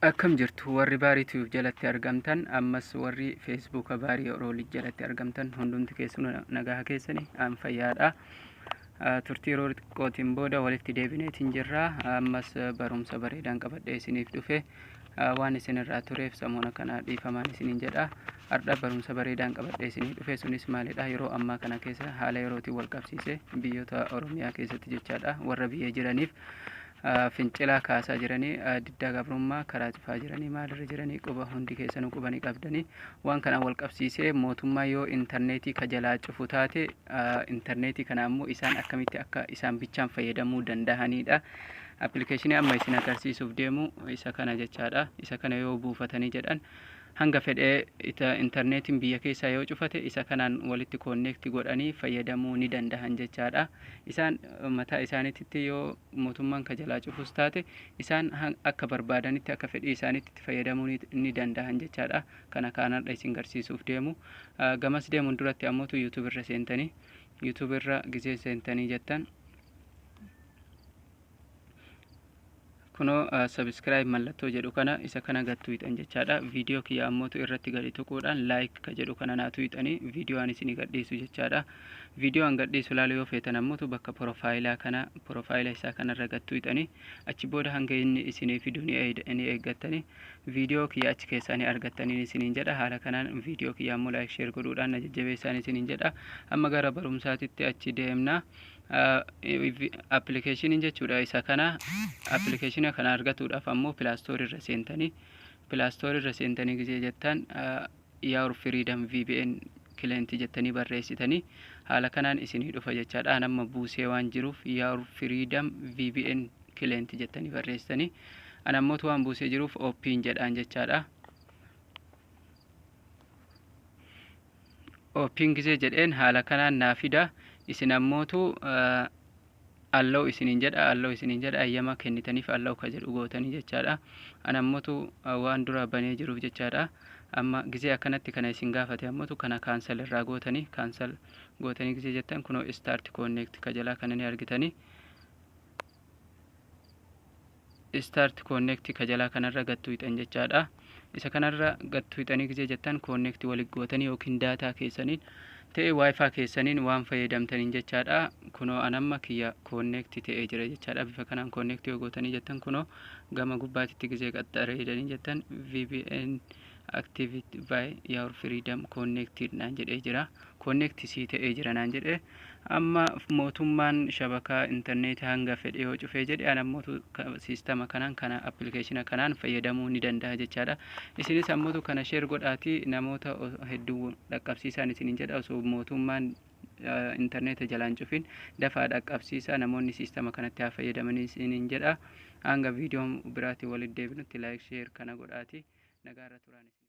Akkam jirtu warri baariitiif jalatti argamtan ammas warri feesbuuka baarii roolii jalatti argamtan hundumti keessumaa nagaa keessanii aan fayyaadha. Turtii yeroo xiqqootiin booda walitti deebineetiin jirra. Ammas barumsa bareedaan qabadhee isiniif dhufe waan isin irraa tureef samoona kana dhiifamaan isiniin jedha. Har'a barumsa bareedaan qabadhee isinii dhufe sunis maalidha? Yeroo ammaa kana keessa haala yerootiin wal qabsiisee biyyoota Oromiyaa keessatti jechaadha warra biyya jiraniif fincilaa kaasaa jiranii diddaa gabrummaa karaa cufaa jiranii maalirra jiranii quba hundi keessanuu qubanii qabdanii waan kana wal qabsiisee mootummaa yoo intarneetii kajalaa cufu taate intarneetii kana ammoo isaan akkamitti akka isaan bichaan fayyadamuu danda'anidha. Appilikeeshinii amma isin agarsiisuuf deemu isa kana jechaadha. Isa kana yoo buufatanii jedhan hanga fedhee intarneetiin biyya keessaa yoo cufate isa kanaan walitti konneekti godhanii fayyadamuu ni danda'an jechaadha. Isaan mataa isaaniitti yoo mootummaan kajalaa cufus taate isaan akka barbaadanitti akka fedhii isaaniitti fayyadamuu ni danda'an jechaadha. Kana kanarra isin agarsiisuuf deemu. Gamas deemuun duratti ammootu YouTube irra seentanii YouTube irra gizee seentanii jettan kuno subscribe mallattoo jedhu kana isa kana gattu hidhan jechaadha. Viidiyoo kiyya ammootu irratti gadi tuquudhaan like ka jedhu kana naatu hidhanii viidiyoo an isinii gadhiisu jechaadha. Viidiyoo an gadhiisu ilaaluu yoo feetan ammootu bakka profaayila isaa kanarra gattu hidhanii achi booda hanga inni isinii fidu ni eeggattanii viidiyoo kiyya achi keessaanii argattanii isiniin jedha. Haala kanaan viidiyoo kiyya ammoo like share godhuudhaan na jajjabeessaan isiniin jedha. Amma gara barumsaatitti achi deemna. Appilikeeshiniin jechuudha isa kana appilikeeshina kana argatuudhaaf ammoo pilaastorii irra seentanii gizee jettan Your Freedom VPN client jettanii barreessitanii haala kanaan isinii dhufa jechaadha. Amma buusee waan jiruuf Your Freedom VPN client jettanii barreessitanii an ammoo waan buusee jiruuf open jedhaan jechaadha. Open gizee jedheen haala kanaan naafida. Isin ammootu allow isiniin jedha ayyama kennitaniif allow ka jedhu gootanii jechaadha. An ammootu waan dura banee jiruuf jechaadha. Amma gizee akkanatti kana isin gaafate ammootu kana kaansal irraa gootanii gizee jettan kunoo start connect ka jalaa kana ni argitanii. Start connect ka jalaa kanarra gattuu hidhan jechaadha. Isa kanarra gattuu hidhanii gizee jettan connect walitti gootanii yookiin daataa keessaniin ta'e wifi keessaniin waan fayyadamtaniin jechaadha. Kunoo anamma kiyya connect ta'ee jira jechaadha. Bifa kanaan connect yoo gootanii jettan kunoo gama gubbaatitti gizee qaxxaree hidhanii jettan VPN activate by Your Freedom connected naan jedhee jira. Connect sii ta'ee jira naan jedhee amma mootummaan shabakaa intarneetii hanga fedhe yoo cufee jedhe anammootu siistama kanaan kana appilikeeshina kanaan fayyadamuu ni danda'a jechaadha. Isinis ammootu kana share godhaatii namoota hedduu dhaqqabsiisaan isiniin jedha. Osoo mootummaan intarneeta jalaan cufin dafaa dhaqqabsiisaa namoonni siistama kanatti haa fayyadamanii isiniin jedha. Hanga viidiyoon biraatii walitti deebinutti like share kana godhaatii nagaarra turaan.